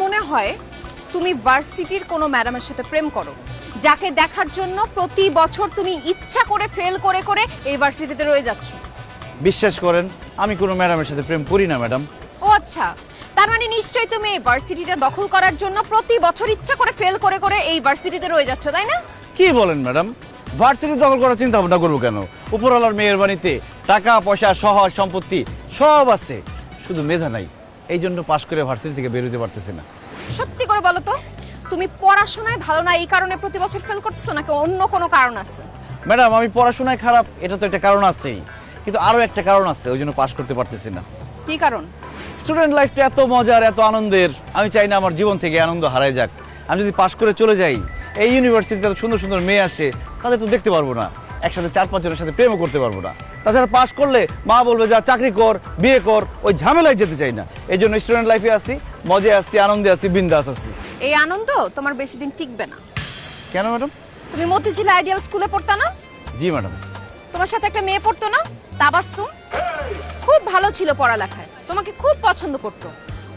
মনে হয় তুমি ভার্সিটির কোনো ম্যাডামের সাথে প্রেম করো, যাকে দেখার জন্য প্রতি বছর তুমি ইচ্ছা করে ফেল করে করে এই ভার্সিটিতে রয়ে যাচ্ছ। বিশ্বাস করেন আমি কোনো ম্যাডামের সাথে প্রেম করি না ম্যাডাম। ও আচ্ছা, তার মানে নিশ্চয়ই তুমি এই ভার্সিটিটা দখল করার জন্য প্রতি বছর ইচ্ছা করে ফেল করে করে এই ভার্সিটিতে রয়ে যাচ্ছ, তাই না? কি বলেন ম্যাডাম, ভার্সিটি দখল করার চিন্তা ভাবনা করবো কেন? উপরওয়ালার মেহেরবানিতে টাকা পয়সা শহর সম্পত্তি সব আছে, শুধু মেধা নাই। এই জন্য পাশ করে ভার্সিটি থেকে বেরোতে পারতেছি না। সত্যি করে বলো তো, তুমি পড়াশোনায় ভালো না এই কারণে প্রতি বছর ফেল করতেছো, নাকি অন্য কোনো কারণ আছে? ম্যাডাম আমি পড়াশোনায় খারাপ, এটা তো একটা কারণ আছেই, কিন্তু আরো একটা কারণ আছে, ওই জন্য পাশ করতে পারতেছি না। কি কারণ? স্টুডেন্ট লাইফটা এত মজার, এত আনন্দের, আমি চাই না আমার জীবন থেকে আনন্দ হারায় যাক। আমি যদি পাশ করে চলে যাই, এই ইউনিভার্সিটিতে এত সুন্দর সুন্দর মেয়ে আসে, তাদের তো দেখতে পারবো না, একসাথে 4-5 জনের সাথে প্রেমও করতে পারবো না। তাছাড়া পাশ করলে মা বলবে যা চাকরি কর, বিয়ে কর, ওই ঝামেলায় যেতে চাই না। এই জন্য স্টুডেন্ট লাইফে আসি, মজায় আসি, আনন্দে আসি, বিন্দাস আসি। এই আনন্দ তোমার বেশি দিন টিকবে না। কেন ম্যাডাম? তুমি মতিঝিল আইডিয়াল স্কুলে পড়তা না? জি ম্যাডাম। তোমার সাথে একটা মেয়ে পড়তো না, তাবাসসুম? খুব ভালো ছিল পড়ালেখায়, তোমাকে খুব পছন্দ করতো,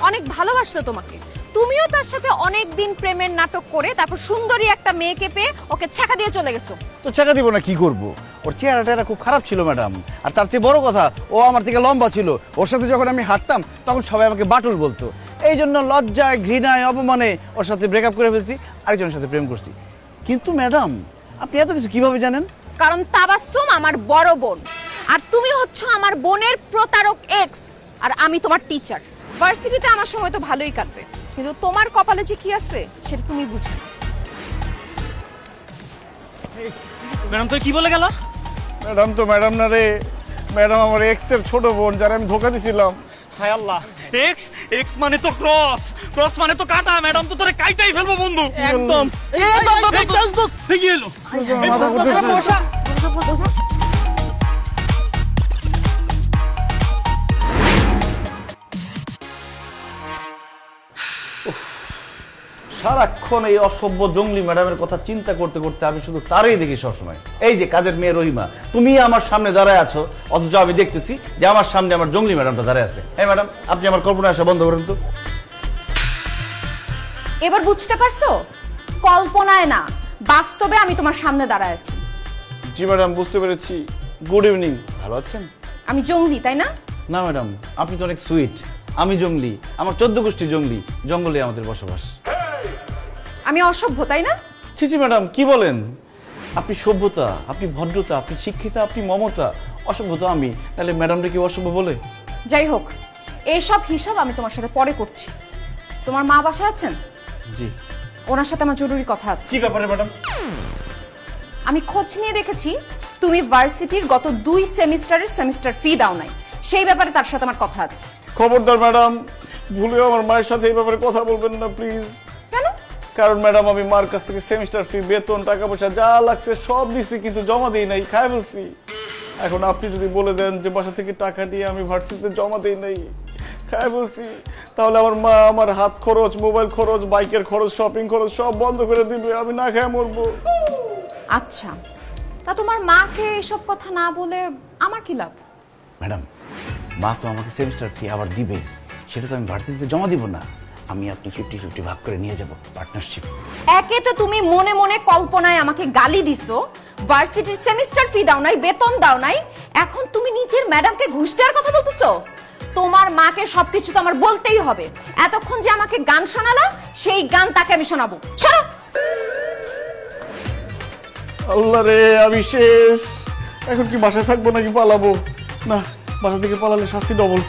অনেক ভালোবাসতো তোমাকে। তুমিও তার সাথে অনেক দিন প্রেমের নাটক করে তারপর সুন্দরী একটা মেয়েকে পেয়ে ওকে ছাকা দিয়ে চলে গেছো। তো ছাকা দিব না, কি করব? ওর চেহারাটা খুব খারাপ ছিল ম্যাডাম, আর তার চেয়ে বড় কথা ও আমার থেকে লম্বা ছিল। ওর সাথে যখন আমি হাঁটতাম তখন সবাই আমাকে বাটুল বলতো। এই জন্য লজ্জায়, ঘৃণায়, অপমানে ওর সাথে ব্রেকআপ করে ফেলছি, আরেকজনের সাথে প্রেম করছি। কিন্তু ম্যাডাম আপনি এত কিছু কিভাবে জানেন? কারণ তাবাসসুম আমার বড় বোন, আর তুমি হচ্ছ আমার বোনের প্রতারক এক্স, আর আমি তোমার টিচার। ভার্সিটিতে আমার সময় তো ভালোই কাটবে, কিন্তু তোমার কপালে যে কি আছে সেটা তুমি বুঝো না। ম্যাডাম তো কি বলে গেল? ম্যাডাম তো ম্যাডাম না রে, ম্যাডাম আমার এক্সের ছোট বোন, যারা আমি ধোকা দিছিলাম। হায় আল্লাহ, এক্স এক্স মানে তো ক্রস, ক্রস মানে তো কাটা। ম্যাডাম তো তোরে কাইটাই ফেলবো বন্ধু, একদম। কি হলো? মাথা ঘুরতেছে। সারাক্ষণ এই অসভ্য জঙ্গলি ম্যাডামের কথা চিন্তা করতে করতে আমি শুধু তারই দেখি সবসময়। এই যে কাজের মেয়ে রহিমা, তুমি আমার সামনে দাঁড়ায় আছো, অথচ আমি দেখতেছি যে আমার সামনে আমার জঙ্গলি ম্যাডামটা দাঁড়ায় আছে। এই ম্যাডাম আপনি আমার কল্পনা আসা বন্ধ করেন তো। এবার বুঝতে পারছো? কল্পনায় না, বাস্তবে আমি তোমার সামনে দাঁড়ায় আছি। জি ম্যাডাম বুঝতে পেরেছি। গুড ইভিনিং, ভালো আছেন? আমি জঙ্গলি, তাই না? না ম্যাডাম, আপনি তো অনেক সুইট। আমি জঙ্গলি, আমার 14 গোষ্ঠী জঙ্গলি, জঙ্গলে আমাদের বসবাস। আমি অসভ্য, তাই না? ছি ছি ম্যাডাম, কি বলেন? আপনি সভ্যতা, আপনি ভদ্রতা, আপনি শিক্ষিতা, আপনি মমতা। অসভ্যতা আমি, তাহলে ম্যাডামটা কি অসভ্য বলে? যাই হোক, এইসব হিসাব আমি তোমার সাথে পরে করছি। তোমার মা বাসায় আছেন? জি। ওনার সাথে আমার জরুরি কথা আছে। কি ব্যাপারে ম্যাডাম? আমি খোঁজ নিয়ে দেখেছি তুমি ভার্সিটির গত 2 সেমিস্টারের সেমিস্টার ফি দাও নাই, সেই ব্যাপারে তার সাথে আমার কথা আছে। খবরদার ম্যাডাম, ভুলেও আমার মায়ের সাথে এই ব্যাপারে কথা বলবেন না প্লিজ। কেন? কারণ ম্যাডাম আমি মার কাছ থেকে সেমিস্টার ফি, বেতন, টাকা পয়সা যা লাগছে সব দিছি, কিন্তু জমা দিই নাই, খাই বলছি। এখন আপনি যদি বলে দেন যে বাসা থেকে টাকা নিয়ে আমি ভার্সিটিতে জমা দিই নাই, খাই বলছি, তাহলে আমার মা আমার হাত খরচ, মোবাইল খরচ, বাইকের খরচ, শপিং খরচ সব বন্ধ করে দিবে, আমি না খেয়ে মরবো। আচ্ছা, তা তোমার মাকে এসব কথা না বলে আমার কি লাভ? ম্যাডাম মা তো আমাকে সেমিস্টার ফি আবার দিবে, সেটা তো আমি ভার্সিটিতে জমা দিব না। আমি আপনি 50-50 ভাগ করে নিয়ে যাব, পার্টনারশিপ। একে তো তুমি মনে মনে কল্পনায় আমাকে গালি দিছো, ভার্সিটির সেমিস্টার ফি দাও নাই, বেতন দাও নাই, এখন তুমি নিজের ম্যাডামকে ঘুষ দেওয়ার কথা বলতেছো। তোমার মাকে সবকিছু তো আমার বলতেই হবে। এতক্ষণ যে আমাকে গান শোনালা, সেই গান তাকে আমি শোনাবো। শোনো। আল্লাহ রে, আমি শেষ। এখন কি বাসায় থাকবো নাকি পালাবো? না, বাসা থেকে পালালে শাস্তি ডবল।